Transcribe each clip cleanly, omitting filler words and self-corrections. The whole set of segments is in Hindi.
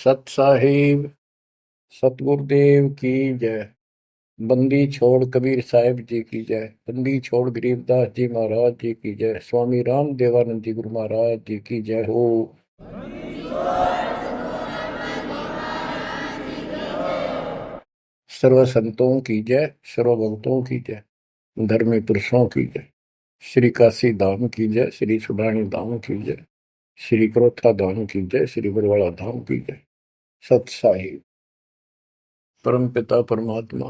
सत साहिब सतगुरुदेव की जय। बंदी छोड़ कबीर साहिब जी की जय। बंदी छोड़ गरीबदास जी महाराज जी की जय। स्वामी राम देवानंद जी गुरु महाराज जी की जय हो। सर्व संतों की जय, सर्व भक्तों की जय, धर्मी पुरुषों की जय। श्री काशी धाम की जय, श्री सुडानी धाम की जय, श्री क्रोथा धाम की जय, श्री बरवाड़ा धाम की जय। सत साहिब परम पिता परमात्मा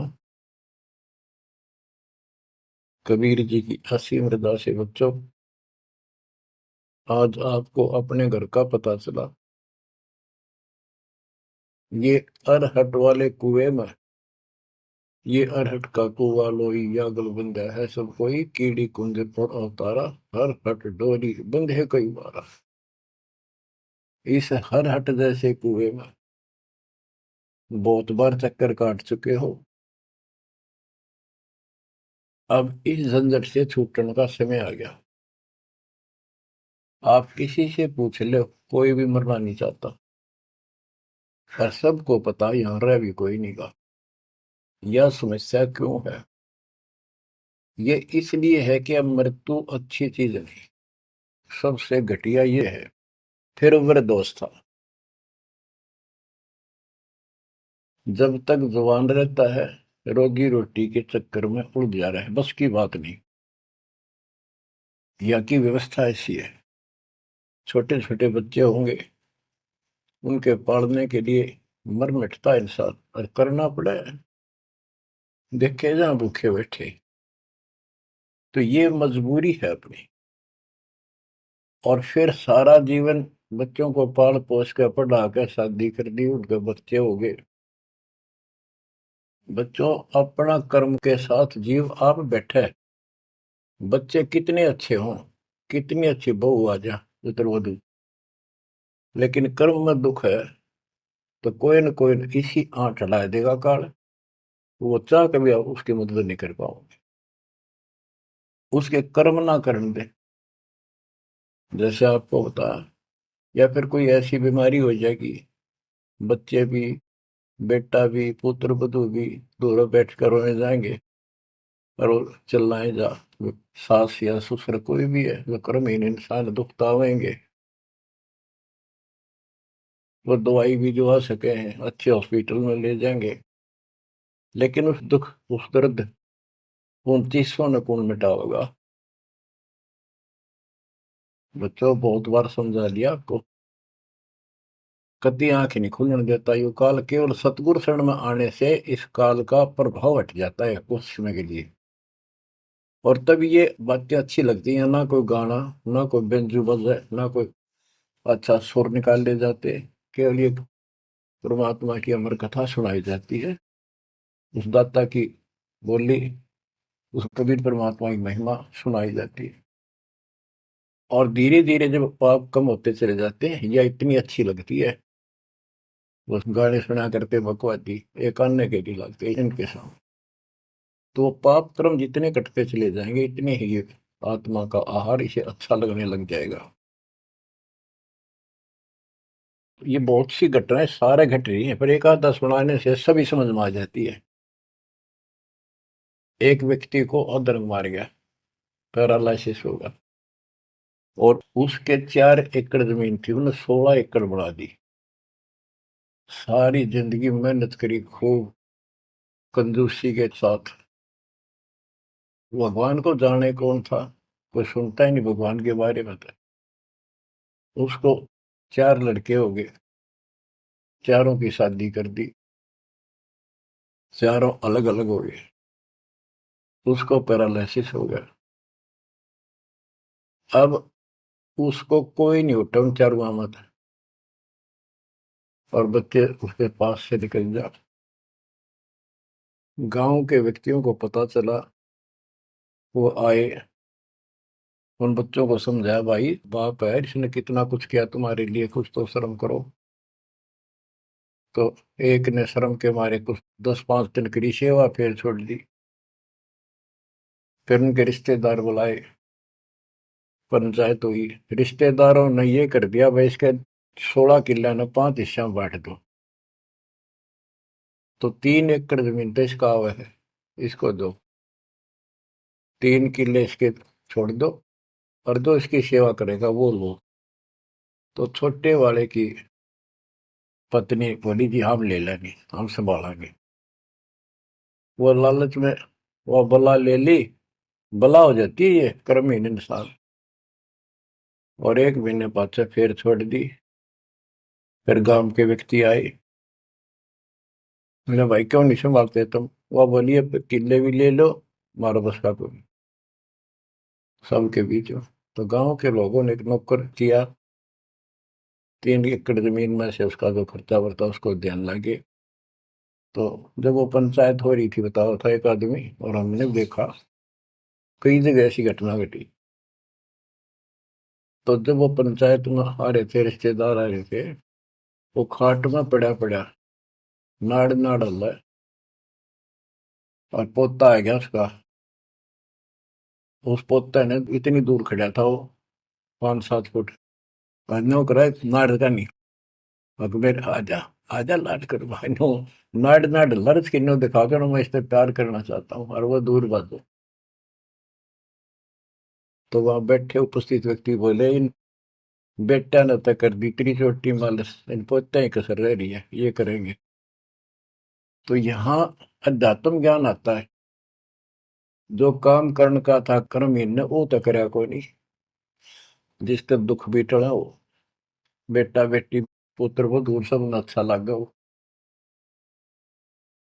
कबीर जी की असीम रजा से बच्चों, आज आपको अपने घर का पता चला। ये अरहट वाले कुएं में, ये अरहट का कुआ लोई या गलबंदा है सब कोई, कीड़ी कुंजे पर अवतारा, हर हट डोरी बंधे कई बारा। इस हर हट जैसे कुएं में बहुत बार चक्कर काट चुके हो। अब इस झंझट से छूटने का समय आ गया। आप किसी से पूछ लो, कोई भी मरना नहीं चाहता, पर सबको पता यहां रह भी कोई नहीं गा। यह समस्या क्यों है? ये इसलिए है कि अब मृत्यु अच्छी चीज नहीं, सबसे घटिया ये है। फिर वह दोस्त था, जब तक जवान रहता है रोजी रोटी के चक्कर में उड़ जा रहा है, बस की बात नहीं। यहाँ की व्यवस्था ऐसी है, छोटे छोटे बच्चे होंगे, उनके पालने के लिए मर मिटता इंसान, और करना पड़े, देखे जहां भूखे बैठे। तो ये मजबूरी है अपनी। और फिर सारा जीवन बच्चों को पाल पोस कर पढ़ा कर शादी कर दी, उनके बच्चे हो गए। बच्चों, अपना कर्म के साथ जीव आप बैठे, बच्चे कितने अच्छे हों, कितनी अच्छी बहू आ जा पुत्रवधु, लेकिन कर्म में दुख है तो कोई न कोई इसी आंट ला देगा काल। वो चाह कभी आप उसकी मदद नहीं कर पाओगे, उसके कर्म ना करने दे। जैसे आपको बता, या फिर कोई ऐसी बीमारी हो जाएगी, बच्चे भी, बेटा भी, पुत्र वधु भी दूर बैठ कर रोने जाएंगे, और वो चिल्लाए जा। सास या ससुर कोई भी है, वो कर्महीन इंसान दुखता आवेंगे। वो दवाई भी जो आ सके हैं अच्छे हॉस्पिटल में ले जाएंगे, लेकिन उस दुख उस दर्द 29 ने कौन मिटा होगा? बच्चों, बहुत बार समझा लिया आपको, कभी आंख नहीं खुलने देता यो काल। केवल सतगुरु शरण में आने से इस काल का प्रभाव हट जाता है कुछ समय के लिए, और तब ये बातें अच्छी लगती हैं। ना कोई गाना, ना कोई बेंजू बजे, ना कोई अच्छा सुर निकाल ले जाते, केवल ये परमात्मा की अमर कथा सुनाई जाती है, उस दाता की बोली, उस कबीर परमात्मा की महिमा सुनाई जाती है। और धीरे धीरे जब पाप कम होते चले जाते हैं, यह इतनी अच्छी लगती है। वो गाने सुना करते भगवती एक अन्य के लिए लगते इनके सामने, तो वो पाप कर्म जितने कटते चले जाएंगे, इतने ही ये आत्मा का आहार इसे अच्छा लगने लग जाएगा। ये बहुत सी घटनाएं सारे घट रही हैं, पर एक आधा सुनाने से सभी समझ में आ जाती है। एक व्यक्ति को अधर्म मार गया, पैरालिसिस होगा, और उसके 4 एकड़ जमीन थी, उन्हें 16 एकड़ बढ़ा दी। सारी जिंदगी मेहनत करी खूब, कंजूसी के साथ। भगवान को जाने कौन था, कोई सुनता ही नहीं भगवान के बारे में। तो उसको 4 लड़के हो गए, चारों की शादी कर दी, चारों अलग अलग हो गए, उसको पैरालिसिस हो गया। अब उसको कोई नहीं उठा उन चारों में था, और बच्चे उसके पास से निकल जा। गांव के व्यक्तियों को पता चला, वो आए, उन बच्चों को समझाया, भाई बाप है, इसने कितना कुछ किया तुम्हारे लिए, कुछ तो शर्म करो। तो एक ने शर्म के मारे कुछ 10-5 दिन की सेवा फिर छोड़ दी। फिर उनके रिश्तेदार बुलाए, पंचायत हुई, रिश्तेदारों ने ये कर दिया, भाई इसके 16 किला ने 5 हिस्सा में बांट दो। तो 3 एकड़ जमीन तो इसका हुआ है, इसको दो, 3 किले इसके छोड़ दो, और जो इसकी सेवा करेगा वो लो। तो छोटे वाले की पत्नी बोली जी हम ले लेंगे, हम संभालेंगे। वो लालच में वो बला ले ली, बला हो जाती है ये कर्महीन इंसान, और 1 महीने बाद से फिर छोड़ दी। फिर गांव के व्यक्ति आए, मेरा भाई क्यों नहीं संभालते तुम? वो बोली अब किले भी ले लो, मारो बस का कोई सबके बीच में। तो गांव के लोगों ने एक नौकर किया, 3 एकड़ जमीन में से उसका जो खर्चा वर्ता उसको ध्यान लगे। तो जब वो पंचायत हो रही थी, बताओ था एक आदमी, और हमने देखा कई जगह ऐसी घटना घटी। तो जब वो पंचायत में आ रहे थे, रिश्तेदार आ रहे थे, वो खाट में पड़ा पड़ा नाड़ नाड़ हल्ला है, और पोता आ गया उसका। उस पोता ने इतनी दूर खड़ा था वो, 5-7 फुट, नो करा नाड़ का नहीं, अकबर आजा, आजा लाड कर भाई नो, नाड़ नाड़ लर्ज किन्नो दिखा कर मैं इस पे प्यार करना चाहता हूँ, और वो दूर बात। तो वहां बैठे उपस्थित व्यक्ति बोले इन बेटा ने तक कर दी इतनी छोटी मालस, इन पोते ही कसर रह रही है, ये करेंगे। तो यहाँ अध्यात्म ज्ञान आता है। जो काम करण का था कर्महीन ने वो तो करया कोई नहीं, जिसका दुख भी टला हो, बेटा बेटी पुत्र वो दूर सब न अच्छा लगा हो।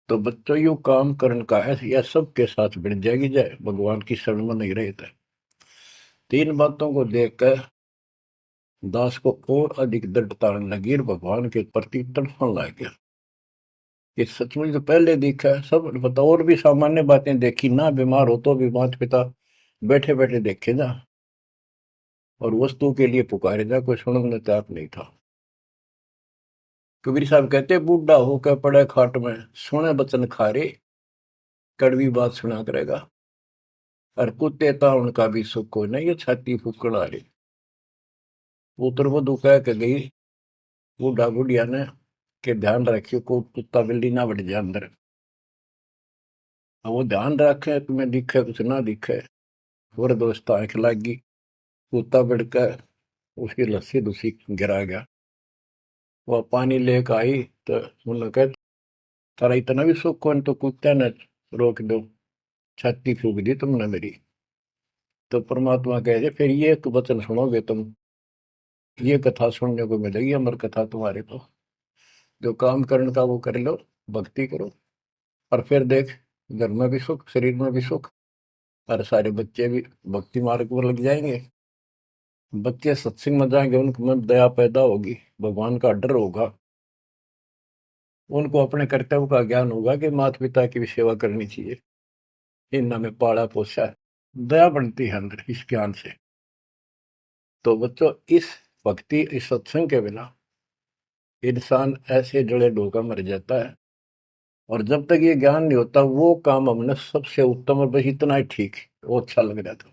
तो बच्चों यू काम करण का है, यह सबके साथ बढ़ जाएगी जाए भगवान की शरण में नहीं रहे थे। 3 बातों को देखकर दास को और अधिक दृढ़ता लगी और भगवान के प्रति तड़पण लग गया। ये सचमुच तो पहले देखा है सब पता, और भी सामान्य बातें देखी ना, बीमार हो तो भी माता पिता बैठे बैठे देखे ना, और वस्तु के लिए पुकारे जा, कोई सुनने तैयार नहीं था। कबीर साहब कहते बूढ़ा होकर पड़े खाट में, सुने बचन खारे, कड़वी बात सुना करेगा। और कुत्ते था उनका भी सुख को नहीं, ये छाती फूकड़ आ रही। पुत्र वधु कह के गई बूढ़ा बुढ़िया ने के ध्यान रखियो को कुत्ता बिल्ली ना बढ़ जाए अंदर। अब वो ध्यान रखे तुम्हें दिखे कुछ ना दिखे, और दोस्त आंख लागी, कुत्ता बढ़कर उसकी लस्सी दूसी गिरा गया। वह पानी लेकर आई तो उन्होंने कहा तारा इतना भी सुख कौन, तो कुत्ते ने रोक दो, छाती फूक दी तुमने मेरी। तो परमात्मा कह दे फिर ये एक वचन सुनोगे तुम, ये कथा सुनने को मिलेगी अमर कथा तुम्हारे को। जो काम करने का वो कर लो, भक्ति करो, और फिर देख घर में भी सुख, शरीर में भी सुख, और सारे बच्चे भी भक्ति मार्ग पर लग जाएंगे। बच्चे सत्संग में जाएंगे, उनके मन दया पैदा होगी, भगवान का डर होगा, उनको अपने कर्तव्य का ज्ञान होगा कि माता पिता की भी सेवा करनी चाहिए, इन में पाला पोसा है, दया बनती है अंदर इस ज्ञान से। तो बच्चों इस भक्ति इस सत्संग के बिना इंसान ऐसे जड़े डोका मर जाता है। और जब तक ये ज्ञान नहीं होता वो काम हमने सबसे उत्तम और बस इतना ही ठीक वो अच्छा लग रहा था।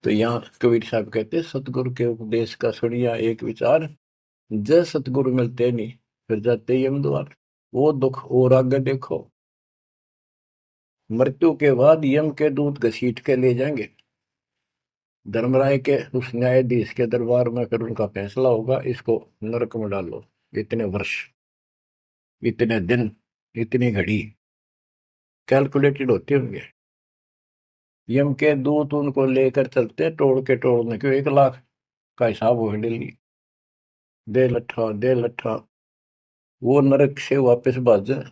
तो यहाँ कबीर साहब कहते सतगुरु के उपदेश का सुनिया एक विचार, जय सतगुरु मिलते नहीं फिर जाते यम द्वार। वो दुख और आगे देखो, मृत्यु के बाद यम के दूत घसीट के ले जाएंगे धर्मराय के उस न्यायाधीश के दरबार में, फिर उनका फैसला होगा इसको नरक में डालो, इतने वर्ष, इतने दिन, इतनी घड़ी कैलकुलेटेड होते होंगे। यम के दूत उनको लेकर चलते तोड़ के तोड़ने क्यों, 1 लाख का हिसाब हो डेली, दे लट्ठा दे लट्ठा। वो नरक से वापस भाजे,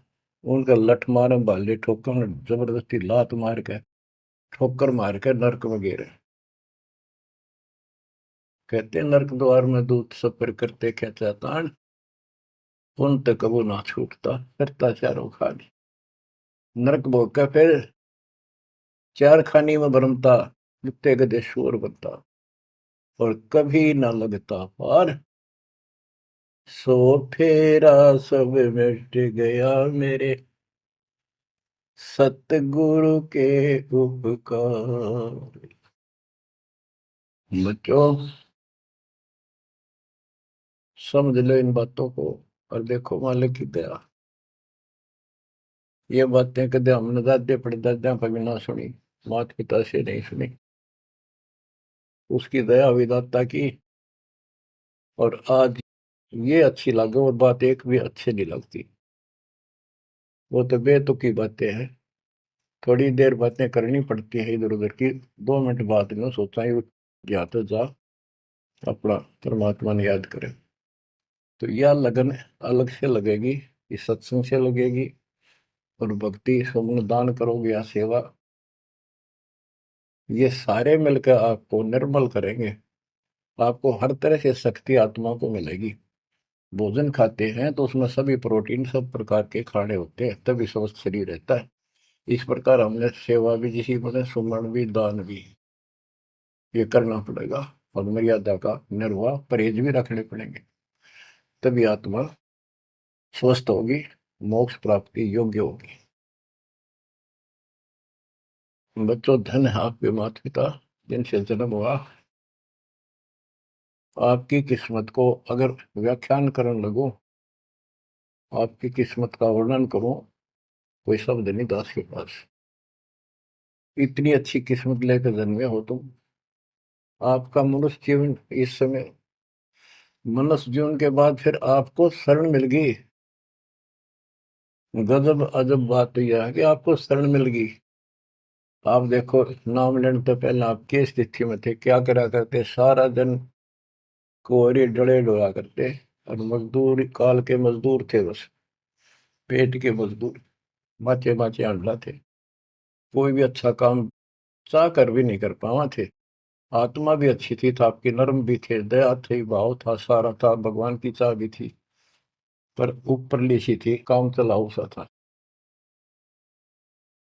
उनका लठ मारे भाले ठोकर जबरदस्ती लात मार के ठोकर मार के नरक में गिरे। कहते नरक द्वार में दूत सफर करते क्या चातान, उन तक कबू ना छूटता करता चारों खाली। नरक भोग का फिर 4 खानी में भरमता, कुत्ते गधे शोर बनता, और कभी ना लगता पार, सो फेरा सब मिट गया मेरे सतगुरु के उपकार। बच्चों समझ लो इन बातों को, और देखो मालिक की दया। ये बातें कदे हमने दादे परदादा पर भी ना सुनी, माता पिता से नहीं सुनी। उसकी दया विदाता की, और आज ये अच्छी लगे और बात एक भी अच्छी नहीं लगती। वो तो बेतुकी बातें हैं। थोड़ी देर बातें करनी पड़ती है इधर उधर की, 2 मिनट बाद में सोचा ही या तो जा अपना परमात्मा ने याद करे। तो यह लगन अलग से लगेगी, इस सत्संग से लगेगी, और भक्ति सुमन दान करोगे या सेवा, ये सारे मिलकर आपको निर्मल करेंगे। आपको हर तरह से शक्ति आत्मा को मिलेगी। भोजन खाते हैं तो उसमें सभी प्रोटीन सब प्रकार के खाने होते हैं, तभी स्वस्थ शरीर रहता है। इस प्रकार हमने सेवा भी जिसी बने, सुमन भी, दान भी, ये करना पड़ेगा। और मर्यादा का निर्वाह परहेज भी रखने पड़ेंगे, तभी आत्मा स्वस्थ होगी, मोक्ष प्राप्ति योग्य होगी। बच्चों, धन है आपके माता पिता जिनसे जन्म हुआ। आपकी किस्मत को अगर व्याख्यान करने लगो, आपकी किस्मत का वर्णन करो, कोई शब्द नहीं दास के पास। इतनी अच्छी किस्मत लेकर जन्मे हो तुम। आपका मनुष्य जीवन इस समय, मनुष्य जीवन के बाद फिर आपको शरण मिल गई। गजब अजब बात तो यह है कि आपको शरण मिल गई। आप देखो, नाम लेने तो पहले आप किस स्थिति में थे, क्या करा करते, सारा दिन कोहरे डले डोला करते, और मजदूर काल के मजदूर थे, बस पेट के मजदूर, माचे माचे अंडा थे। कोई भी अच्छा काम चाह कर भी नहीं कर पावा थे। आत्मा भी अच्छी थी, था आपकी नर्म भी थे, दया थी, भाव था, सारा था, भगवान की चाह भी थी, पर ऊपरली सी थी, काम चलाऊ सा था।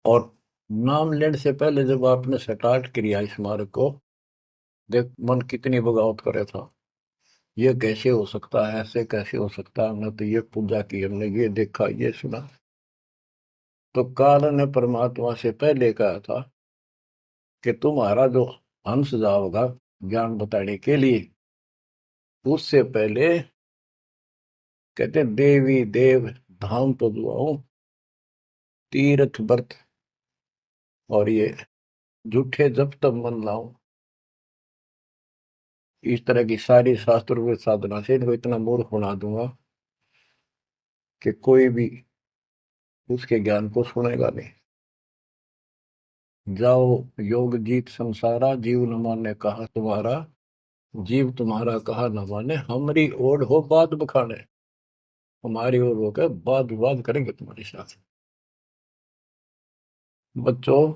और नाम लेने से पहले जब आपने स्टार्ट किया इस मार्ग को, देख मन कितनी बगावत करे था। ये कैसे हो सकता है, ऐसे कैसे हो सकता है, हमने तो ये पूजा की, हमने ये देखा, ये सुना। तो काल ने परमात्मा से पहले कहा था कि तुम्हारा जो हंस जाओगा ज्ञान बताने के लिए, उससे पहले कहते देवी देव धाम तो दुआओ, तीर्थ व्रत और ये झूठे जब तब मन लाऊं। इस तरह की सारी शास्त्र में साधना से इनको इतना मूर्ख बना दूंगा कि कोई भी उसके ज्ञान को सुनेगा नहीं। जाओ योग जीत संसारा, जीव न माने कहा तुम्हारा, जीव तुम्हारा कहा न माने, हमारी ओर हो बात बखाने। हमारी ओर होकर बात विवाद करेंगे तुम्हारे साथ। बच्चों,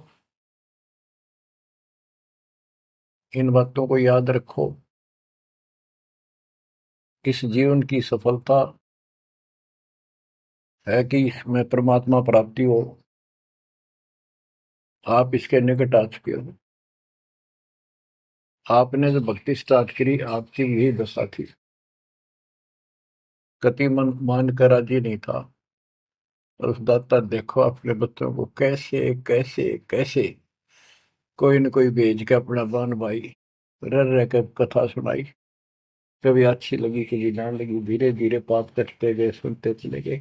इन बातों को याद रखो। इस जीवन की सफलता है कि इसमें परमात्मा प्राप्ति हो। आप इसके निकट आ चुके हो। आपने जो भक्ति स्टार्ट करी, आपकी यही दशा थी। कति मन मान कर राजी नहीं था, और उस दाता देखो अपने बच्चों को कैसे कैसे कैसे कोई न कोई भेज के अपना बान भाई रह रह कर कथा सुनाई। कभी अच्छी लगी, कभी ना लगी, धीरे धीरे पाप करते गए, सुनते चले गए।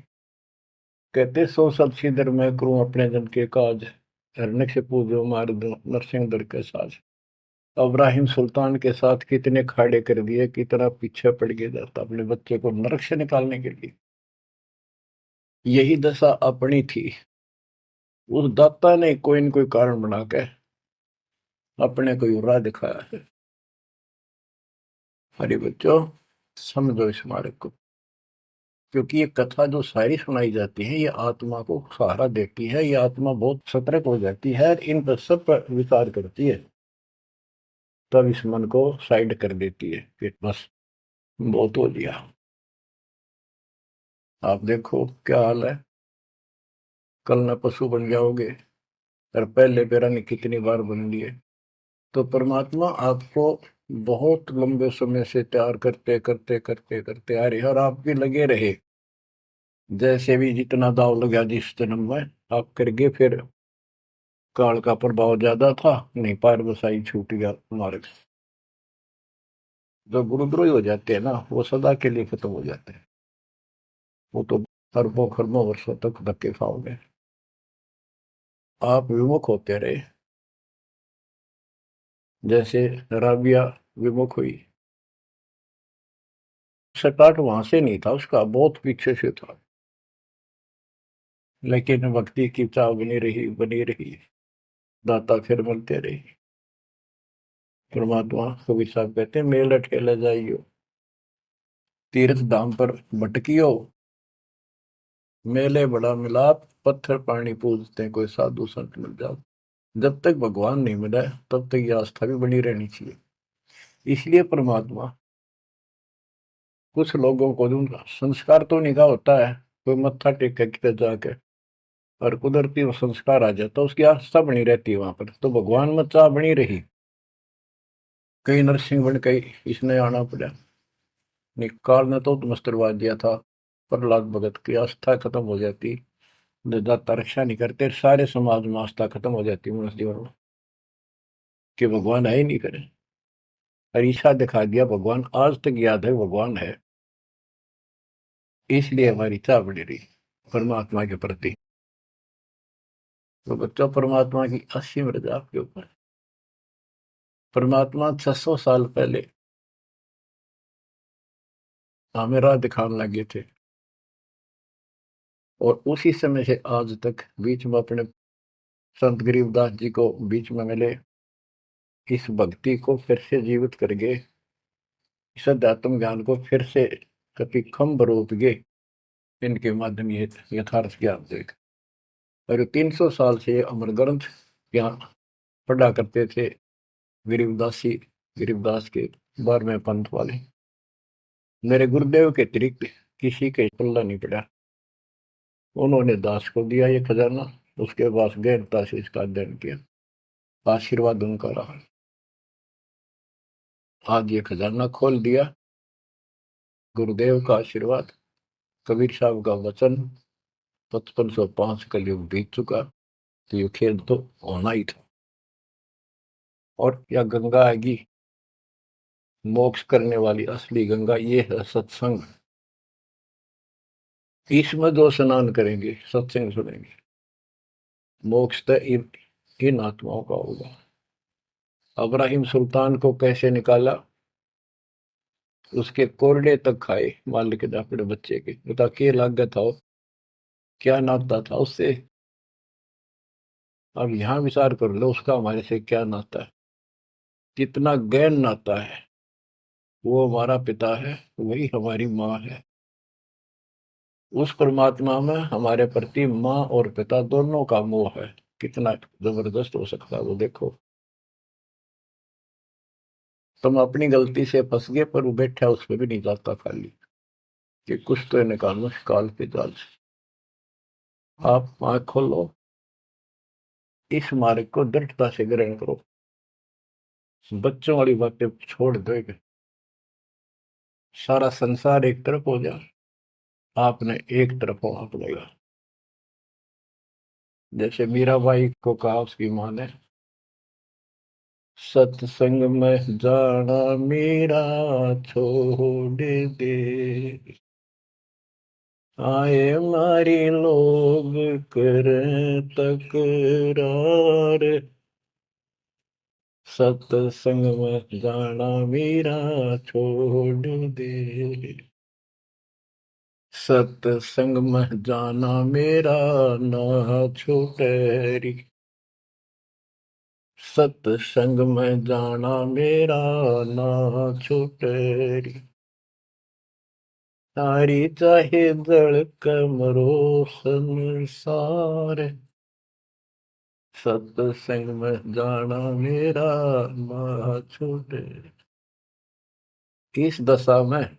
कहते सो सब सिदर मैं करूं अपने जन के काज, हरने से पूजो मार दो नरसिंह दर के साज। इब्राहिम सुल्तान के साथ कितने खाड़े कर दिए, कितना पीछे पड़ गया जाता अपने बच्चे को नरक से निकालने के लिए। यही दशा अपनी थी। उस दाता ने कोई न कोई कारण बना के अपने को राह दिखाया है। हरे बच्चों, समझो इस मार्ग को, क्योंकि ये कथा जो सारी सुनाई जाती है, ये आत्मा को सहारा देती है। ये आत्मा बहुत सतर्क हो जाती है, इन पर सब पर विचार करती है, तब इस मन को साइड कर देती है कि बस बहुत हो लिया। आप देखो क्या हाल है, कल न पशु बन जाओगे, और पहले पेरा ने कितनी बार बन लिए। तो परमात्मा आपको बहुत लंबे समय से तैयार करते करते करते करते आ रहे, और आप भी लगे रहे। जैसे भी जितना दाव लगा जिस जन्म में आप करके, फिर काल का प्रभाव ज्यादा था, नहीं पार बसाई छूट गया मार्ग। जो गुरुद्रोही हो जाते हैं ना, वो सदा के लिए खत्म हो जाते हैं। वो तो अरबों खरबों वर्षों तक धक्के खाओगे। आप विमुख होते रहे, जैसे राबिया विमुख हुई। स्टार्ट वहां से नहीं था उसका, बहुत पीछे से था, लेकिन भक्ति की चाह बनी रही, दाता फिर मिलते रहे। परमात्मा कबीर साहब कहते हैं, मेल अटकेले जाइयो, तीर्थ धाम पर भटकियो, मेले बड़ा मिलाप, पत्थर पानी पूजते हैं, कोई साधु संत मिल जाओ। जब तक भगवान नहीं मिला है, तब तक ये आस्था भी बनी रहनी चाहिए। इसलिए परमात्मा कुछ लोगों को जो संस्कार तो निकाह होता है, कोई मत्था टेक के किते जाके, और कुदरती वो संस्कार आ जाता, उसकी आस्था बनी रहती है वहां पर, तो भगवान में चाह बनी रही। कई नरसिंह बन कई इसने आना पड़ा, निकाल ने तो मस्तरवा दिया था, प्रहलाद भगत की आस्था खत्म हो जाती, दाता रक्षा नहीं करते, सारे समाज में आस्था खत्म हो जाती मनुष्य जीवन में, कि भगवान है ही नहीं करे। अरीसा दिखा दिया भगवान, आज तक याद है भगवान है, इसलिए हमारी चाह बनी रही परमात्मा के प्रति। तो बच्चों, परमात्मा की असीम रजा आपके ऊपर। परमात्मा 600 साल पहले हमें राह दिखाने लगे थे, और उसी समय से आज तक बीच में अपने संत गरीबदास जी को बीच में मिले, इस भक्ति को फिर से जीवित कर गए, इस अध्यात्म ज्ञान को फिर से कभी खम्भ रोप गए, इनके माध्यम ये यथार्थ ज्ञान देख। और 300 साल से अमर ग्रंथ यहाँ पढ़ा करते थे गरीबदासी, गरीबदास के 12वें पंथ वाले। मेरे गुरुदेव के अतिरिक्त किसी के पल्ला नहीं पड़ा, उन्होंने दास को दिया ये खजाना, उसके पास गहनता से इसका अध्ययन किया, आशीर्वाद उनका रहा। आज ये खजाना खोल दिया, गुरुदेव का आशीर्वाद, कबीर साहब का वचन, 5505 कलयुग बीत चुका, तो ये खेल तो होना ही था। और यह गंगा आएगी, मोक्ष करने वाली असली गंगा, ये है सत्संग। इसमें जो स्नान करेंगे, सत्संग सुनेंगे, मोक्ष तो इन आत्माओं का होगा। अब्राहिम सुल्तान को कैसे निकाला, उसके कोरडे तक खाए मालिक ने अपने बच्चे के, बता के लागत था, क्या नाता था उससे। अब यहां विचार कर लो, उसका हमारे से क्या नाता है, कितना गहन नाता है। वो हमारा पिता है, वही हमारी माँ है। उस परमात्मा में हमारे प्रति माँ और पिता दोनों का मोह है, कितना जबरदस्त हो सकता है वो देखो। तुम अपनी गलती से फंस गए, पर वो बैठा उस पर भी नहीं जाता खाली, कि कुछ तो निकालो काल के जाल से। आप आंख खोलो, इस मार्ग को दृढ़ता से ग्रहण करो, बच्चों वाली बातें छोड़ दो, सारा संसार एक तरफ हो जाए, आपने एक तरफ होना पड़ेगा। जैसे मीराबाई को कहा उसकी माँ ने, सत्संग में जाना मीरा छोड़ दे, आए मारी लोग कर तकरार, सत्संग में जाना मीरा छोड़ दे, सत्संग में जाना मेरा ना छूटे री, सत्संग में जाना मेरा ना छूटे री, तारी चाहे जल कमरो संसार, सत्संग में जाना मेरा ना छूटे। इस दशा में,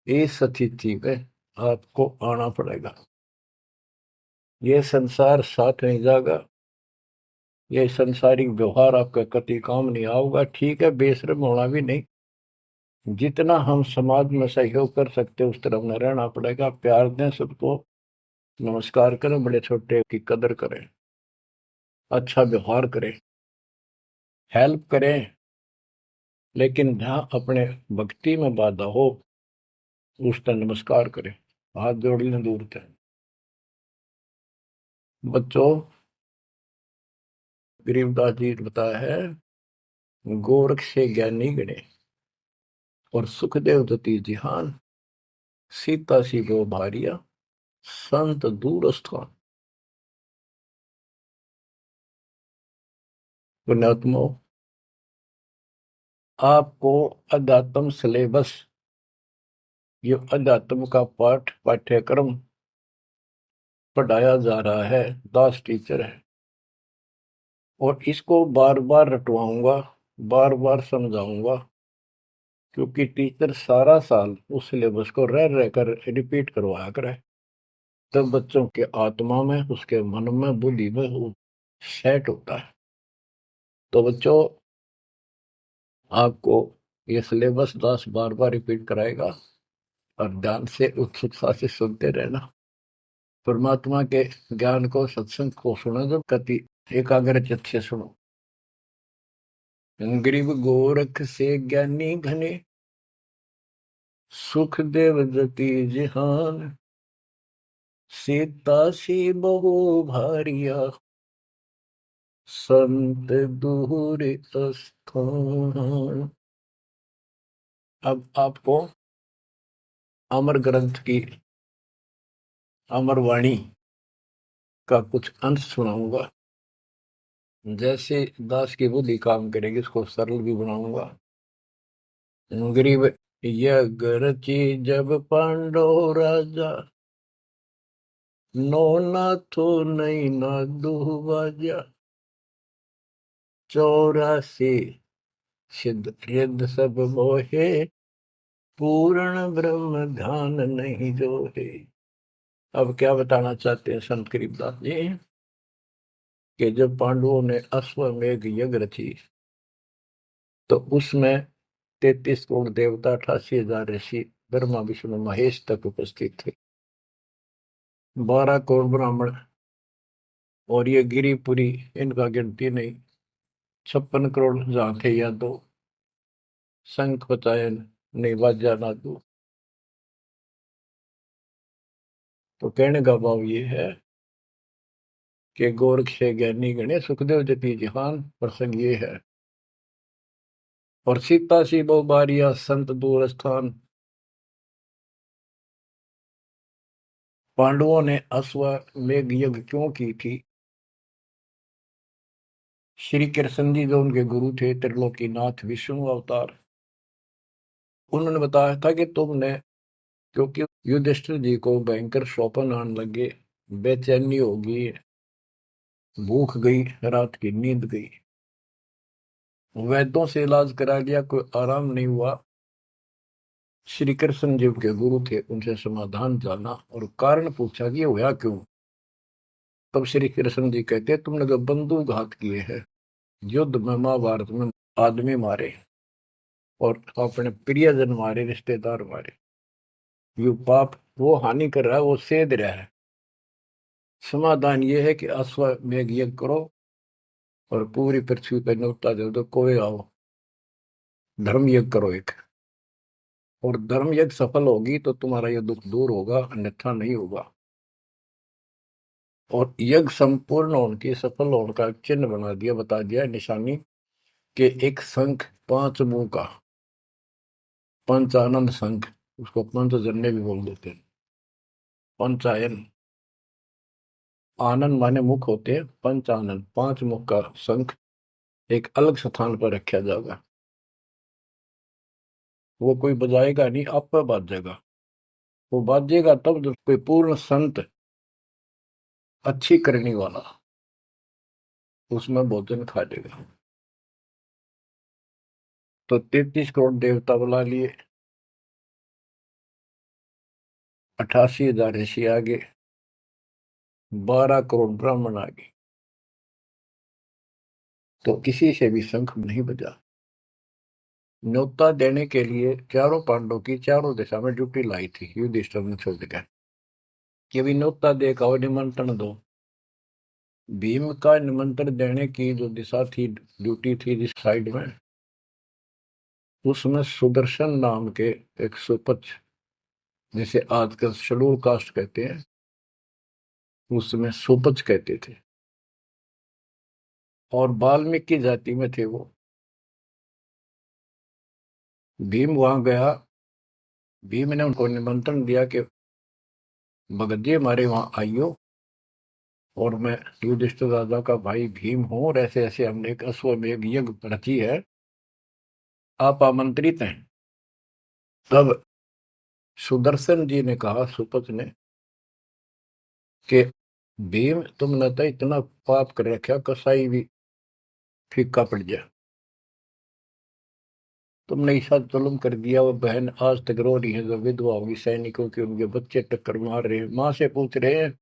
इस स्थिति में आपको आना पड़ेगा। ये संसार साथ नहीं जाएगा, ये संसारिक व्यवहार आपका कति काम नहीं आऊगा। ठीक है, बेशर्म होना भी नहीं, जितना हम समाज में सहयोग कर सकते उस तरह में रहना पड़ेगा। प्यार दें सबको, नमस्कार करें, बड़े छोटे की कदर करें, अच्छा व्यवहार करें, हेल्प करें, लेकिन जहाँ अपने भक्ति में बाधा हो उस पर नमस्कार करें, हाथ जोड़ लें दूर से। बच्चों, गरीबदास जी ने बताया है, गोरख से ज्ञानी गणे और सुखदेव दती जिहान, सीता सी गो भारिया संत दूर स्थान। पुण्यात्मो, आपको अध्यात्म सिलेबस, ये अध्यात्म का पाठ्यक्रम पढ़ाया जा रहा है, दास टीचर है, और इसको बार बार रटवाऊंगा, बार बार समझाऊंगा, क्योंकि टीचर सारा साल उस सिलेबस को रह रह कर रिपीट करवाया करे, तब बच्चों के आत्मा में, उसके मन में, बुद्धि में वो सेट होता है। तो बच्चों, आपको ये सिलेबस दास बार बार रिपीट कराएगा, और ध्यान से उत्सुकता से सुनते रहना। परमात्मा के ज्ञान को, सत्संग को सुनो, जब कति एकाग्र चित्त से सुनो। गरीब गोरख से ज्ञानी घने, सुख देव जति जिहान, सीता सी बहु भारिया संत दूर स्थान। अब आपको अमर ग्रंथ की अमर वाणी का कुछ अंश सुनाऊंगा। जैसे दास की बुद्धि काम करेगी, इसको सरल भी बनाऊंगा। गरीब यज्ञ जब पांडव राजा, नो नाथो नहीं ना दुहबाजा, 84 सिद्ध रिद्ध सब मोहे, पूर्ण ब्रह्म ध्यान नहीं जो है। अब क्या बताना चाहते हैं संत गरीबदास जी, कि जब पांडवों ने अश्वमेघ यज्ञ रची, तो उसमें 33 करोड़ देवता, 88,000 ऋषि, ब्रह्मा विष्णु महेश तक उपस्थित थे, 12 करोड़ ब्राह्मण, और ये गिरिपुरी, इनका गिनती नहीं, 56 करोड़ जहां थे या दो, शंख पचायन नहीं, बाजा ना दो। तो कहने का भाव ये है कि गोरख से ज्ञानी गणे, सुखदेव जति जिहान, प्रसंग ये है। और सीता सी बहु बारिया संत दूर स्थान। पांडवों ने अश्वमेध यज्ञ क्यों की थी? श्री कृष्ण जी जो उनके गुरु थे, त्रिलोकीनाथ विष्णु अवतार, उन्होंने बताया था कि तुमने, क्योंकि युधिष्ठिर जी को भयंकर स्वप्न आने लगे, बेचैनी होगी, भूख गई, रात की नींद गई, वैद्यों से इलाज करा लिया, कोई आराम नहीं हुआ। श्री कृष्ण जी के गुरु थे, उनसे समाधान जाना और कारण पूछा कि ये हुआ क्यों। तब श्री कृष्ण जी कहते, तुमने जो बंदूक घात किए हैं, युद्ध में, महाभारत में आदमी मारे और अपने प्रियजन मारे, रिश्तेदार मारे, ये पाप वो हानि कर रहा है, वो सेध रहा है। समाधान ये है कि अश्वमेध यज्ञ करो और पूरी पृथ्वी पर न्योता दे दो, कोई आओ, धर्म यज्ञ करो एक, और धर्म यज्ञ सफल होगी तो तुम्हारा ये दुख दूर होगा, अन्यथा नहीं होगा। और यज्ञ संपूर्ण होने की, सफल होने का चिन्ह बना दिया, बता दिया निशानी, कि एक शंख 5 मुंह का, पंचानन शंख, उसको पंचजन्य भी बोल देते हैं। पंचायन, आनंद माने मुख होते हैं, पंचानन 5 मुख का शंख एक अलग स्थान पर रखा जाएगा। वो कोई बजाएगा नहीं, आप पर बाजेगा। वो बाजेगा तब जब कोई पूर्ण संत, अच्छी करने वाला उसमें भोजन खा लेगा। तो 33 करोड़ देवता बुला लिए, 88,000 ऋषि आ गए, 12 करोड़ ब्राह्मण आ गए, तो किसी से भी शंख नहीं बजा। न्योता देने के लिए चारों पांडवों की चारों दिशा में ड्यूटी लाई थी युधिष्ठिर ने छोड़ दिया कि अभी न्योता देगा और निमंत्रण दो। भीम का निमंत्रण देने की जो दिशा थी, ड्यूटी थी जिस साइड में, उसमें सुदर्शन नाम के एक सुपच, जिसे आजकल शेड्यूल कास्ट कहते हैं, उसमें सुपच कहते थे। और वाल्मीकि जाति में थे वो। भीम वहां गया। भीम ने उनको निमंत्रण दिया कि भगत जी हमारे वहां आइयो, और मैं युधिष्ठिर राजा का भाई भीम हूं, और ऐसे ऐसे हमने एक अश्वमेध यज्ञ रची है, आप आमंत्रित हैं। तब सुदर्शन जी ने कहा, सुपथ ने, कि भीम तुमने तो इतना पाप कर रखा, कसाई भी फीका पड़ जाए। तुमने ऐसा जुल्म कर दिया, वो बहन आज तक रो रही है जो विधवा होगी सैनिकों की, उनके बच्चे टक्कर मार रहे हैं, माँ से पूछ रहे हैं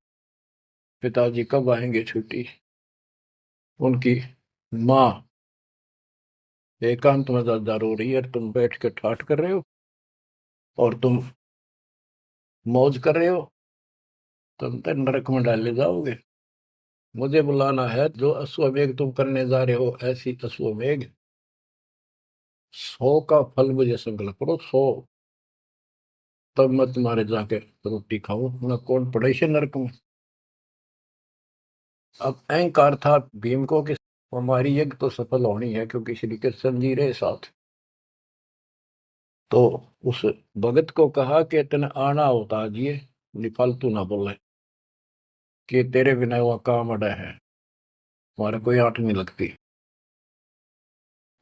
पिताजी कब आएंगे छुट्टी। उनकी माँ एकांत में ज्यादा रो रही है, तुम बैठ के ठाठ कर रहे हो और तुम मौज कर रहे हो, तुम तो नरक में डाले जाओगे। मुझे बुलाना है, जो अश्वमेध तुम करने जा रहे हो, ऐसी अश्वमेध 100 का फल मुझे संकल्प करो, 100, तब मैं तुम्हारे जाके रोटी खाऊं, मैं कौन पड़े से नरक में। अब अहंकार था भीम को कि हमारी यज्ञ तो सफल होनी है, क्योंकि श्री कृष्ण जी रहे साथ। तो उस भगत को कहा कि तेने आना होता जी, निफालतू ना बोले, कि तेरे बिना वह काम अड़ा है, हमारे कोई आंट नहीं लगती।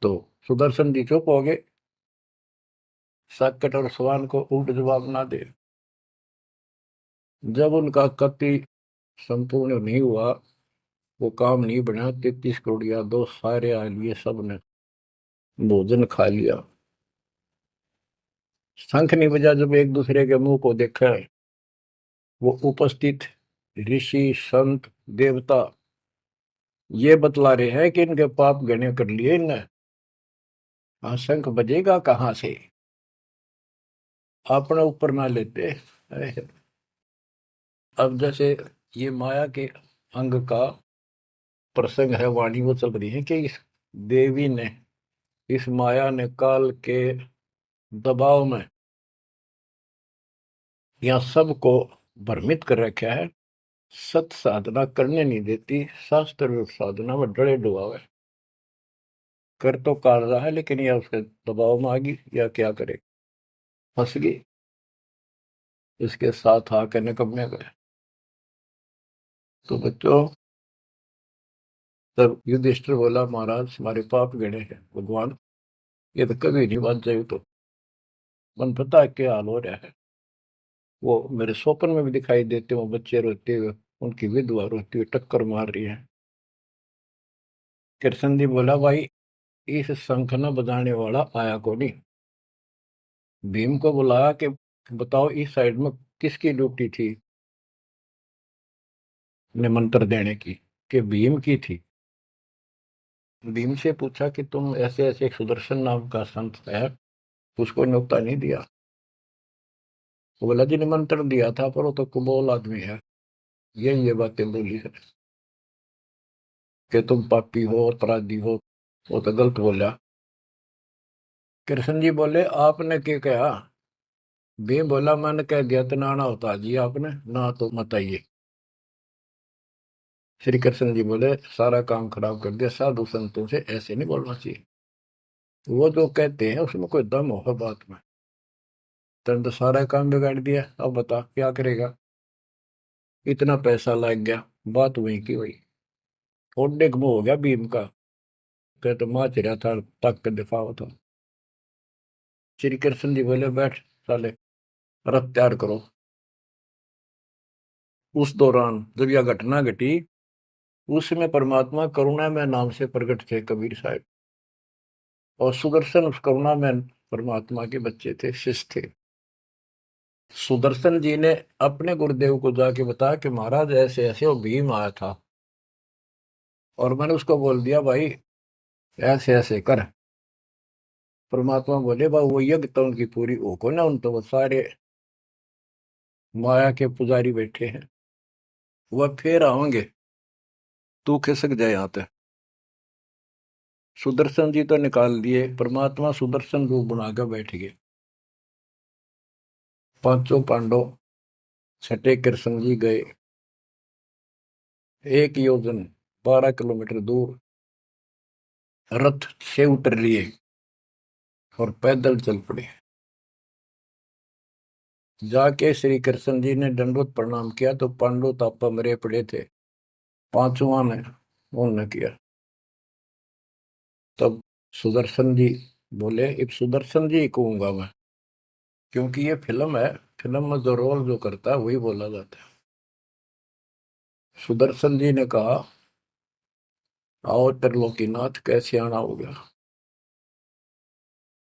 तो सुदर्शन जी चुप हो गए, साकेत और सवान को उल्ट जवाब ना दे। जब उनका कति संपूर्ण नहीं हुआ, वो काम नहीं बना, 33 करोड़ यादव सारे आ लिए, सब ने भोजन खा लिया। शंख नहीं बजा, जब एक दूसरे के मुंह को देखा, वो उपस्थित ऋषि संत देवता ये बतला रहे हैं कि इनके पाप गणे कर लिए इनने। हाँ, शंख बजेगा कहाँ से, अपने ऊपर ना लेते। अरे, अब जैसे ये माया के अंग का प्रसंग है, वाणी वो चल रही है कि इस देवी ने, इस माया ने काल के दबाव में यहाँ सबको भ्रमित कर रखा है, सत साधना करने नहीं देती, शास्त्र साधना में डरे डुबावे। कर तो काल रहा है, लेकिन यह उसके दबाव में आ गई, या क्या करे, फंस गई, इसके साथ आके निकम्मे गए। तो बच्चों, तब युधिष्ठिर बोला, महाराज हमारे पाप गणे हैं भगवान, ये तो कभी नहीं बच जाए। तो मन पता है क्या हाल हो रहा है, वो मेरे स्वप्न में भी दिखाई देते, वो बच्चे रोते हुए, उनकी विधवा रोती हुई टक्कर मार रही है। कृष्ण जी बोला, भाई इस शंख न बजाने वाला आया को नहीं। भीम को बुलाया कि बताओ इस साइड में किसकी ड्यूटी थी निमंत्रण देने की, कि भीम की थी। भीम से पूछा कि तुम ऐसे ऐसे, एक सुदर्शन नाम का संत है, उसको न्योता नहीं दिया। वो बोला, जी निमंत्रण दिया था, पर वो तो कुबोल आदमी है, ये बातें बोली है कि तुम पापी हो, अपराधी हो, वो तो गलत बोला। कृष्ण जी बोले, आपने क्या कहा। भीम बोला, मैंने कह दिया तो नाना होता जी, आपने ना तो मत आइए। श्री कृष्ण जी बोले, सारा काम खराब कर दिया, साधु संतों से ऐसे नहीं बोलना चाहिए, वो जो कहते हैं उसमें कोई दम हो बात में। तुम तो सारा काम बिगाड़ दिया, अब बता क्या करेगा। इतना पैसा लग गया, बात वही की वही, थोड़े मुंह हो गया भीम का, कहते माँ चिरा था, तक के दिफा था। श्री कृष्ण जी बोले, बैठ साले, रथ तैयार करो। उस दौरान जब यह घटना घटी, उसमें परमात्मा करुणा में नाम से प्रकट थे कबीर साहब, और सुदर्शन उस करुणा में परमात्मा के बच्चे थे, शिष्य थे। सुदर्शन जी ने अपने गुरुदेव को जाके बताया कि महाराज ऐसे ऐसे वो भीम आया था, और मैंने उसको बोल दिया भाई ऐसे ऐसे कर। परमात्मा बोले, भाई वो यज्ञ तो उनकी पूरी हो को ना, उन तो वो सारे माया के पुजारी बैठे हैं, वह फिर आओगे, तू खिसक जाए यहाँ पे। सुदर्शन जी तो निकाल दिए, परमात्मा सुदर्शन रूप बनाकर बैठ गए। पांचों पांडव छठे कृष्ण जी गए, 1 योजन 12 किलोमीटर दूर रथ से उतर लिए और पैदल चल पड़े। जाके श्री कृष्ण जी ने दंडवत प्रणाम किया तो पांडु तापा मरे पड़े थे, पांचवा ने उन्होंने किया। तब सुदर्शन जी बोले, अब सुदर्शन जी कहूंगा मैं, क्योंकि ये फिल्म है, फिल्म में जो रोल जो करता है वही बोला जाता है। सुदर्शन जी ने कहा, आओ त्रिलोकीनाथ, कैसे आना हो गया।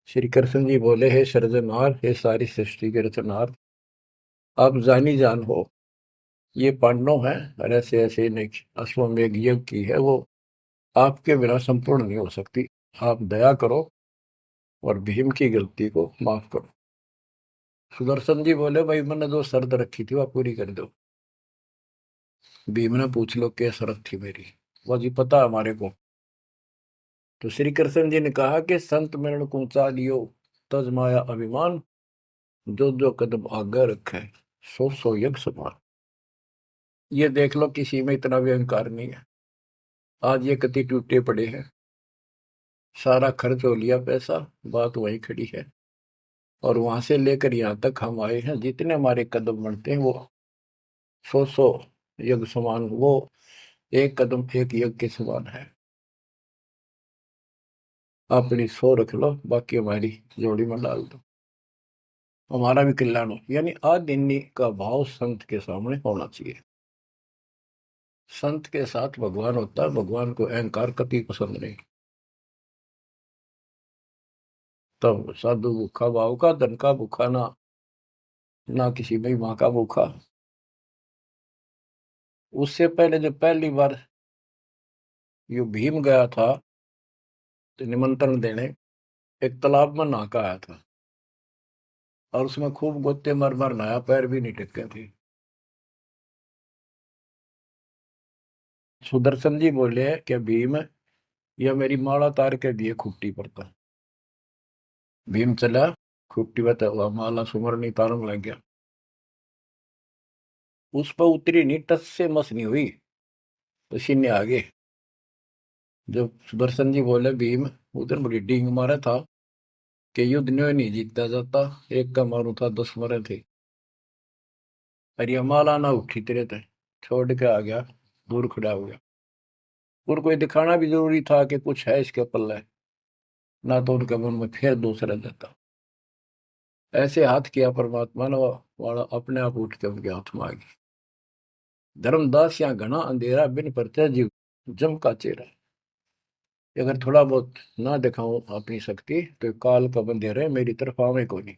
श्री कृष्ण जी बोले, हे सृजनहार, हे सारी सृष्टि के रचनहार, आप जानी जान हो, ये पांडव है और ऐसे ऐसे नहीं, अश्वमेध यज्ञ की है वो, आपके बिना संपूर्ण नहीं हो सकती। आप दया करो और भीम की गलती को माफ करो। सुदर्शन जी बोले, भाई मैंने जो शर्त रखी थी वह पूरी कर दो। भीम ने पूछ लो क्या शर्त थी मेरी, वो जी पता है हमारे को। तो श्री कृष्ण जी ने कहा कि संत मरण को ऊंचा लियो, तज माया अभिमान, जो जो कदम आगे रखे, सो सो यज्ञ समान। ये देख लो, किसी में इतना भी अहंकार नहीं है। आज ये कति टूटे पड़े हैं, सारा खर्च हो लिया पैसा, बात वहीं खड़ी है। और वहां से लेकर यहाँ तक हम आए हैं, जितने हमारे कदम बढ़ते हैं वो सौ सौ यज्ञ समान, वो एक कदम एक यज्ञ के समान है। अपनी सौ रख लो, बाकी हमारी जोड़ी में डाल दो, हमारा भी कल्याण हो। यानी आदिन्य का भाव संत के सामने होना चाहिए। संत के साथ भगवान होता है, भगवान को अहंकार कभी पसंद नहीं। तब साधु भूखा भाव का, धन का भूखा ना, ना किसी में माँ का भूखा। उससे पहले जब पहली बार यो भीम गया था तो निमंत्रण देने, एक तालाब में नहा के आया था और उसमें खूब गोते मार मार नहाया, पैर भी नहीं टिके थे। सुदर्शन जी बोले कि भीम, यह मेरी माला तार के दिए खुट्टी पर था। भीम चला, खुट्टी पर तो माला सुमरनी तारन लग गया। उस पर उतरी नहीं, टस से मस नहीं हुई, पसीने आ गए। जब सुदर्शन जी बोले, भीम उधर बड़ी डींग मारा था कि युद्ध नहीं जीता जाता, एक का मारू था 10 मरे थे। अरे माला ना उठी तेरे थे, छोड़ के आ गया, दूर खड़ा हो गया। और कोई दिखाना भी जरूरी था कि कुछ है इसके पल्ले, ना तो उनके मन में फिर दूसरा देता। ऐसे हाथ किया परमात्मा ने, वाला अपने आप उठ के उनके हाथ में आ गई। धर्मदास या घना अंधेरा, बिन परचा जीव जम का चेहरा। अगर थोड़ा बहुत ना दिखाऊं अपनी शक्ति तो काल का बंधेरा मेरी तरफ आवे को नहीं।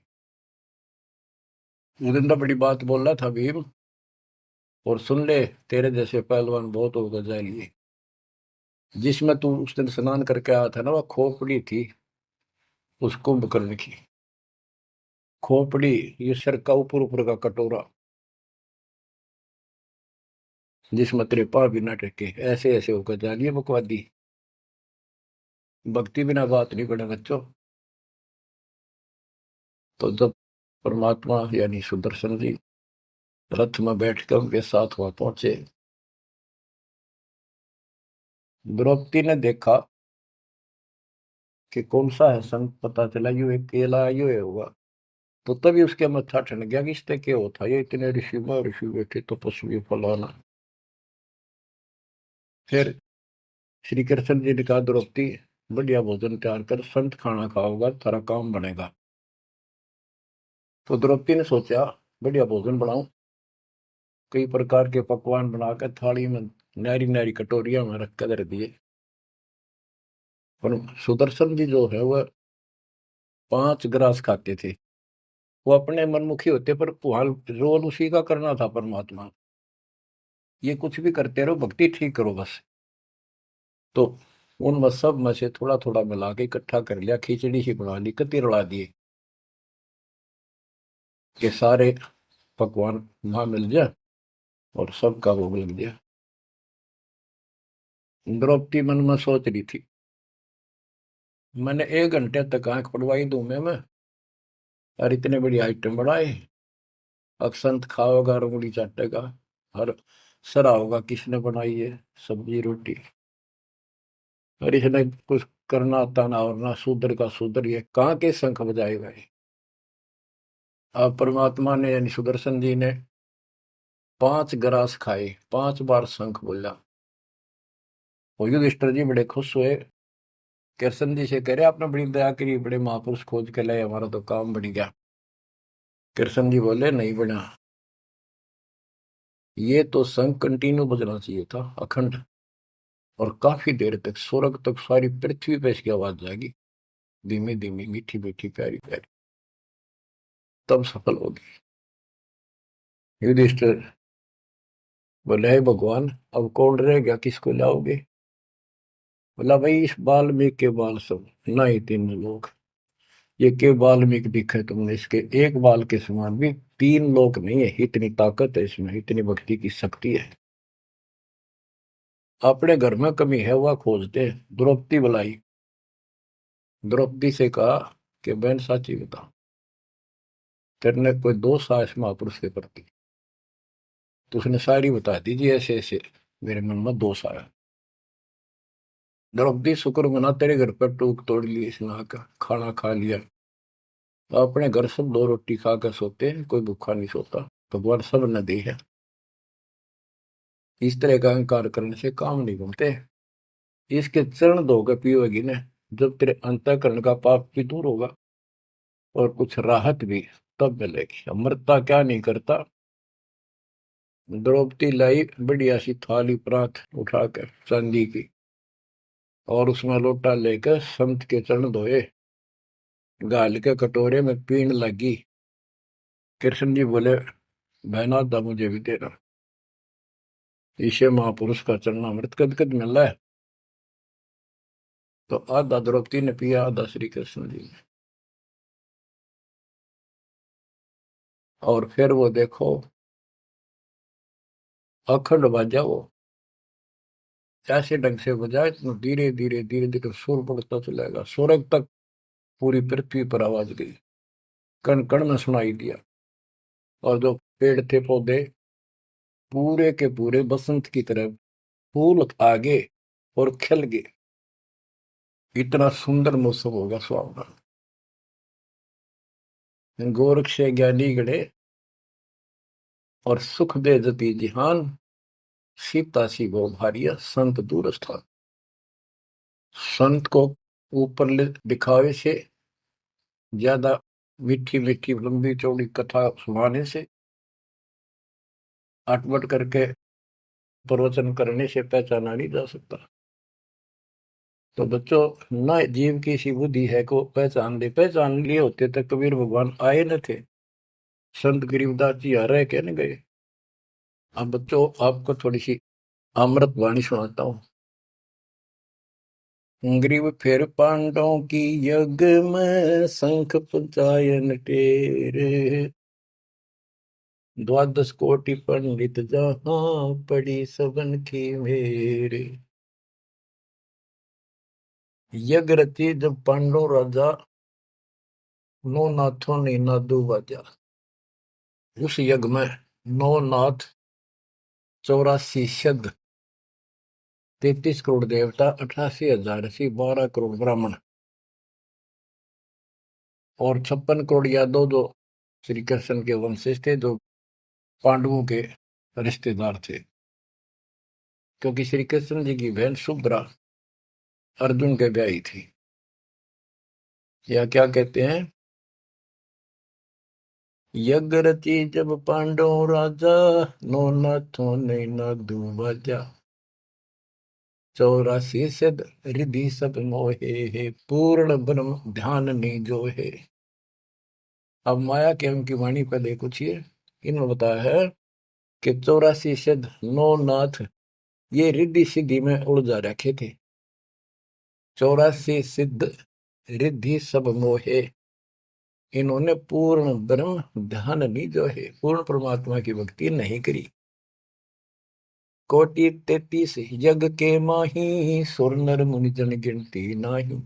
उस दिन तो बड़ी बात बोल रहा था भीम, और सुन ले, तेरे जैसे पहलवान बहुत होगा जाएंगे। जिसमें तू उस दिन स्नान करके आया था ना, वह खोपड़ी थी उस कुंभकर्ण की। खोपड़ी, ये सर का ऊपर ऊपर का कटोरा, जिसमें तेरे पाँव भी ना टेके, ऐसे ऐसे होकर जानिए बकवादी। भक्ति बिना बात नहीं बने बच्चों। तो जब परमात्मा यानी सुदर्शन जी रथ में बैठकर उनके साथ वहां पहुंचे, द्रौपदी ने देखा कि कौन सा है संत, पता चला यू एक केला यू है होगा। तो तभी उसके मत्था ठन गया कि इससे क्या होता, ये इतने ऋषि में ऋषि बैठे तपस्वी फलाना। फिर श्री कृष्ण जी ने कहा, द्रौपदी बढ़िया भोजन तैयार कर, संत खाना खाओगा थारा काम बनेगा। तो द्रौपदी ने सोचा, बढ़िया भोजन बनाऊं, कई प्रकार के पकवान बनाकर थाली में नारी नारी कटोरिया में रख कर दिए। पर सुदर्शन जी जो है वह 5 ग्रास खाते थे। वो अपने मनमुखी होते, पर वहां रोल उसी का करना था परमात्मा। ये कुछ भी करते रहो, भक्ति ठीक करो बस। तो उन सब में से थोड़ा थोड़ा मिला के इकट्ठा कर लिया, खिचड़ी ही बना ली, कति रला दिए कि सारे पकवान वहां मिल जाए और सबका भोग लग गया। द्रौपदी मन में सोच रही थी, मैंने 1 घंटे तक आंख पड़वाई दूं मैं, और इतने बड़ी आइटम बढ़ाए। अक्षंत खाओगा और उंगली चाटेगा, और सरा होगा किसने बनाई है सब्जी रोटी। और इसने कुछ करना आता ना और ना शूद्र का शूद्र, ये कहाँ के शंख बजाएगा ये। अब परमात्मा ने यानी सुदर्शन जी ने 5 ग्रास खाए, 5 बार शंख बोला। वो युधिष्ठिर जी बड़े खुश हुए, कृष्ण जी से कह रहे आपने बड़ी दया करी, बड़े महापुरुष खोज के लाए, हमारा तो काम बढ़ गया। कृष्ण जी बोले नहीं बना, ये तो शंख कंटिन्यू बजना चाहिए था, अखंड, और काफी देर तक स्वर्ग तक सारी पृथ्वी पे इसकी आवाज जाएगी, धीमी धीमी मीठी मीठी प्यारी प्यारी, तब सफल होगी। युधिष्ठिर बोले हे भगवान, अब कौन रह गया, किसको लाओगे। बोला भाई इस वाल्मीकि के बाल सब ना ही 3 लोग, ये के वाल्मीकि दिखे तुमने, इसके एक बाल के समान भी 3 लोग नहीं है, इतनी ताकत है इसमें, इतनी भक्ति की शक्ति है। अपने घर में कमी है वह खोजते। द्रौपदी बुलाई, द्रौपदी से कहा कि बहन साची बता, तेरे कोई दोष आया इस महापुरुष के प्रति, तो उसने सारी बता दीजिए, ऐसे ऐसे मेरे मन में दोष आया। द्रौपदी शुक्र मना तेरे घर पर टूक तोड़ ली, स्नाह का खाना खा लिया, अपने घर सब 2 रोटी खा कर सोते हैं, कोई भूखा नहीं सोता, भगवान सब न दी है। इस तरह का अहंकार करने से काम नहीं बनते। इसके चरण धोकर पियोगी ना, जब तेरे अंतःकरण का पाप भी दूर होगा और कुछ राहत भी तब मिलेगी। अमृता क्या नहीं करता। द्रौपदी लाई बढ़िया सी थाली परात उठाकर चांदी की, और उसमें लोटा लेकर संत के चरण धोए, गाल के कटोरे में पीण लगी। कृष्ण जी बोले बहना दा मुझे भी देना, ईशे महापुरुष का चरणामृत कद कद मिल रहा है। तो आधा द्रौपदी ने पिया, आधा श्री कृष्ण जी ने। और फिर वो देखो अखंड बाजा, वो ऐसे ढंग से बजाए तो धीरे धीरे धीरे धीरे सुर बढ़ता चलेगा, स्वर्ग तक पूरी पृथ्वी पर आवाज गई, कण कण में सुनाई दिया। और जो पेड़ थे पौधे पूरे के पूरे बसंत की तरह फूल आ गए और खिल गए, इतना सुंदर मौसम होगा सुहावना। गोरख से ज्ञानी गणे और सुख दे जति जिहान, सीता सी गो भारिया संत दूर स्थान। संत को ऊपर दिखावे से ज्यादा मीठी मीठी लंबी चौड़ी कथा सुनाने से, अटपट करके प्रवचन करने से पहचाना नहीं जा सकता। तो बच्चों, न जीव की सी बुद्धि है को पहचान ले, पहचान लिए होते तक कबीर भगवान आए न थे, संत गरीबदास जी आ रहे कहने गए। अब बच्चों आपको थोड़ी सी अमृत वाणी सुनाता हूँ। ग्रीव फिर पांडवों की यज्ञ में शंख पंचायन टेरे, 12 कोटि पंडित जहां पड़ी सबन की मेरे। यज्ञ रची जब पांडव राजा, नौ नाथों ने नादू बाजा। उस यज्ञ में 9 नाथ, 84 सिद्ध, 33 करोड़ देवता, 88,000 ऋषि, 12 करोड़ ब्राह्मण और 56 करोड़ यादव, जो श्री कृष्ण के वंशज थे, जो पांडवों के रिश्तेदार थे। क्योंकि श्री कृष्ण जी की बहन सुभद्रा अर्जुन के ब्याही थी। या क्या कहते हैं, यज्ञ रची जब पांडव राजा, नो नाथों ने नादू बाजा। 84 सिद्ध रिधि सब मोहे, पूर्ण ब्रह्म ध्यान नहीं जो है। अब माया के उनकी वाणी पर देखो छिए, इन्होंने बताया है कि 84 सिद्ध 9 नाथ ये रिद्धि सिद्धि में उलझा रखे थे। 84 सिद्ध रिद्धि सब मोहे, इन्होंने पूर्ण ब्रह्म ध्यान नहीं जो है, पूर्ण परमात्मा की भक्ति नहीं करी। कोटि 33 यज्ञ के माही, सुर नर मुनि जन गिनती नाही।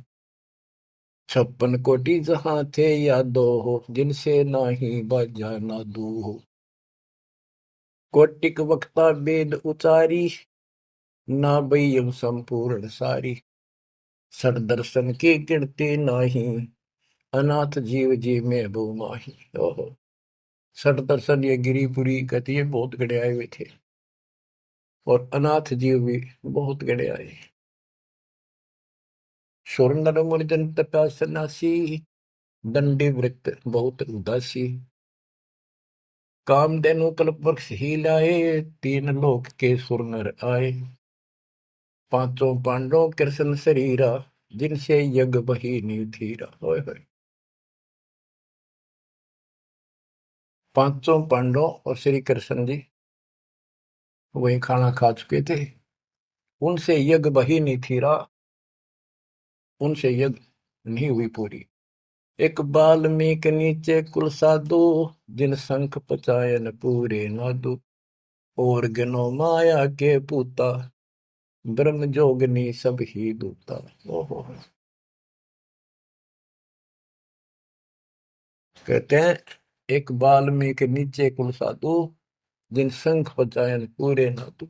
56 कोटि जहां थे यादो हो, जिनसे नाही बाजा नादू हो। कोटिक वक्ता वेद उचारी, ना बयम संपूर्ण सारी। सर दर्शन की गिनती नाही, अनाथ जीव जी में बो माही। ओहो, सर दर्शन ये गिरिपुरी कहती है बहुत गड़े आए हुए थे, और अनाथ जीव भी बहुत गड़े आए। सुर नर मुनिजन तपस्या सन्यासी, दंडी वृत्त बहुत उदासी। कामधेनु कल्प वृक्ष ही लाए, तीन लोक के सुर नर आए। पांचों पांडवों कृष्ण शरीरा, जिनसे यज्ञ बही निधीरा। होय होय, पांचों पांडव और श्री कृष्ण जी वही खाना खा चुके थे, उनसे यज्ञ बही नहीं थीरा, उनसे यज्ञ नहीं हुई पूरी। एक बाल्मीक नीचे कुल साधु, जिन शंख पचायन पूरे नादु। और गनो माया के पूता, ब्रह्म जोगनी सब ही दूता। ओहो, कहते हैं एक बाल्मीक नीचे कुल साधु, जिन शंख पचायन पूरे नादु।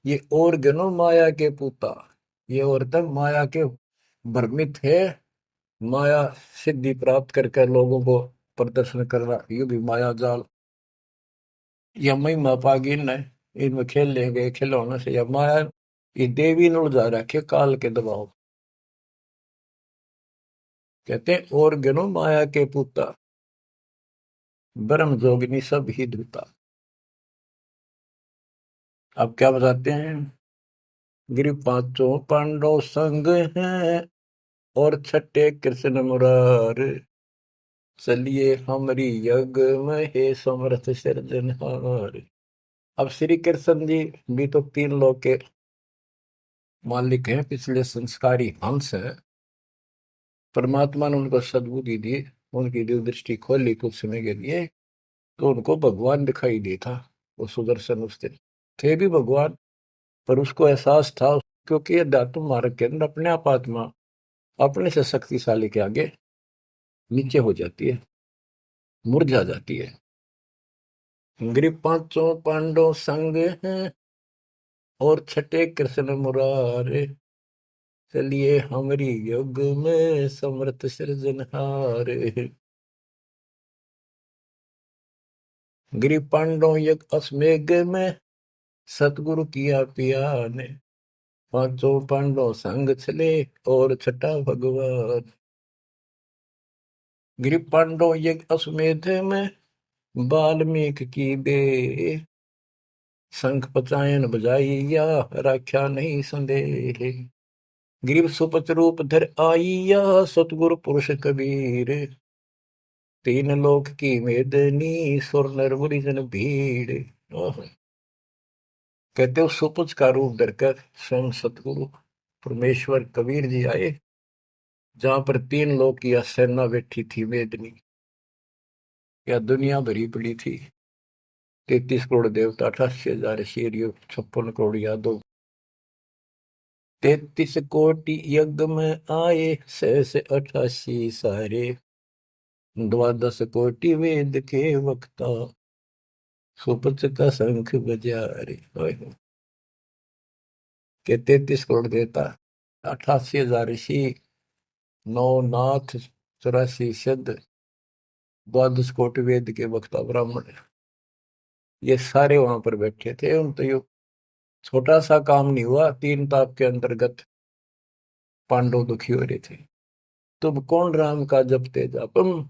ये और गनो माया के पूता, ये औरतें माया के भ्रमित है, माया सिद्धि प्राप्त करके लोगों को प्रदर्शन करना, ये भी माया जाल। या महिमा पागी न, इनमें खेल लेंगे खिलौने से, या माया ये देवी न उलझा रखे काल के दबाव। कहते हैं और गनो माया के पूता, ब्रह्म जोगिनी सब ही धूता। अब क्या बताते हैं, गिरि पांचों पांडव संग हैं, और छठे कृष्ण मुरार। चलिए हमारी यज्ञ में हे समर्थ सिरजनहार। अब श्री कृष्ण जी भी तो तीन लोक के मालिक हैं, पिछले संस्कारी हंस है। परमात्मा ने उनको सद्बुद्धि दी, उनकी दिव्य दृष्टि खोली कुछ समय के लिए, तो उनको भगवान दिखाई दे था। वो सुदर्शन उस दिन थे भी भगवान, पर उसको एहसास था, क्योंकि अध्यात्म मार्ग के अंदर अपने आप आत्मा अपने से शक्तिशाली के आगे नीचे हो जाती है, मुरझा जाती है। गिरि पांचों पांडव संग हैं, और छठे कृष्ण मुरारे। चलिए हमारी युग में समर्थ सृजनहार। गिरि पांडव यज्ञ अश्वमेघ में, सतगुरु किया पिया ने। पांचों पांडव संग चले, और छठा भगवान। गिरि पांडव यज्ञ अश्वमेध में, वाल्मीकि की बे। शंख पचायन बजाइया, राख्या नहीं संदेह। गिरिव सुपच रूप धर आइया, सतगुरु पुरुष कबीर। तीन लोक की मेदनी, सुर नर मुनि जन भीड़। कहते हो सुपच का रूप धरकर स्वयं सतगुरु परमेश्वर कबीर जी आए, जहां पर तीन लोक की सेना बैठी थी मेदनी, या दुनिया भरी पड़ी थी। 33 करोड़ देवता, 88,000 शेर, 56 करोड़ यादव। 33 कोटि यज्ञ में आए, 688 सारे। 12 कोटि वेद के वक्ता, सुपच का शंख बजा रे। के 33 करोड़ देवता, 88,000 ऋषि, 9 नाथ, 84 सिद्ध, 12 कोटि वेद के वक्ता ब्राह्मण, ये सारे वहां पर बैठे थे। उन तो ये छोटा सा काम नहीं हुआ, 3 ताप के अंतर्गत पांडव दुखी हो रहे थे। तुम कौन राम का जपते जापम,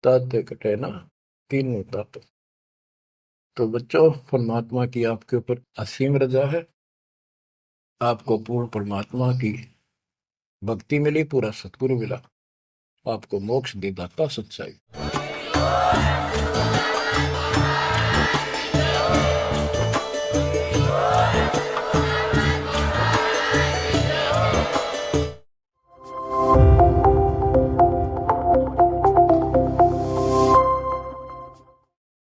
ताते कटे ना तीनों ताप। तो बच्चों, परमात्मा की आपके ऊपर असीम रजा है, आपको पूर्ण परमात्मा की भक्ति मिली, पूरा सतगुरु मिला, आपको मोक्ष दे दाता सच्चाई।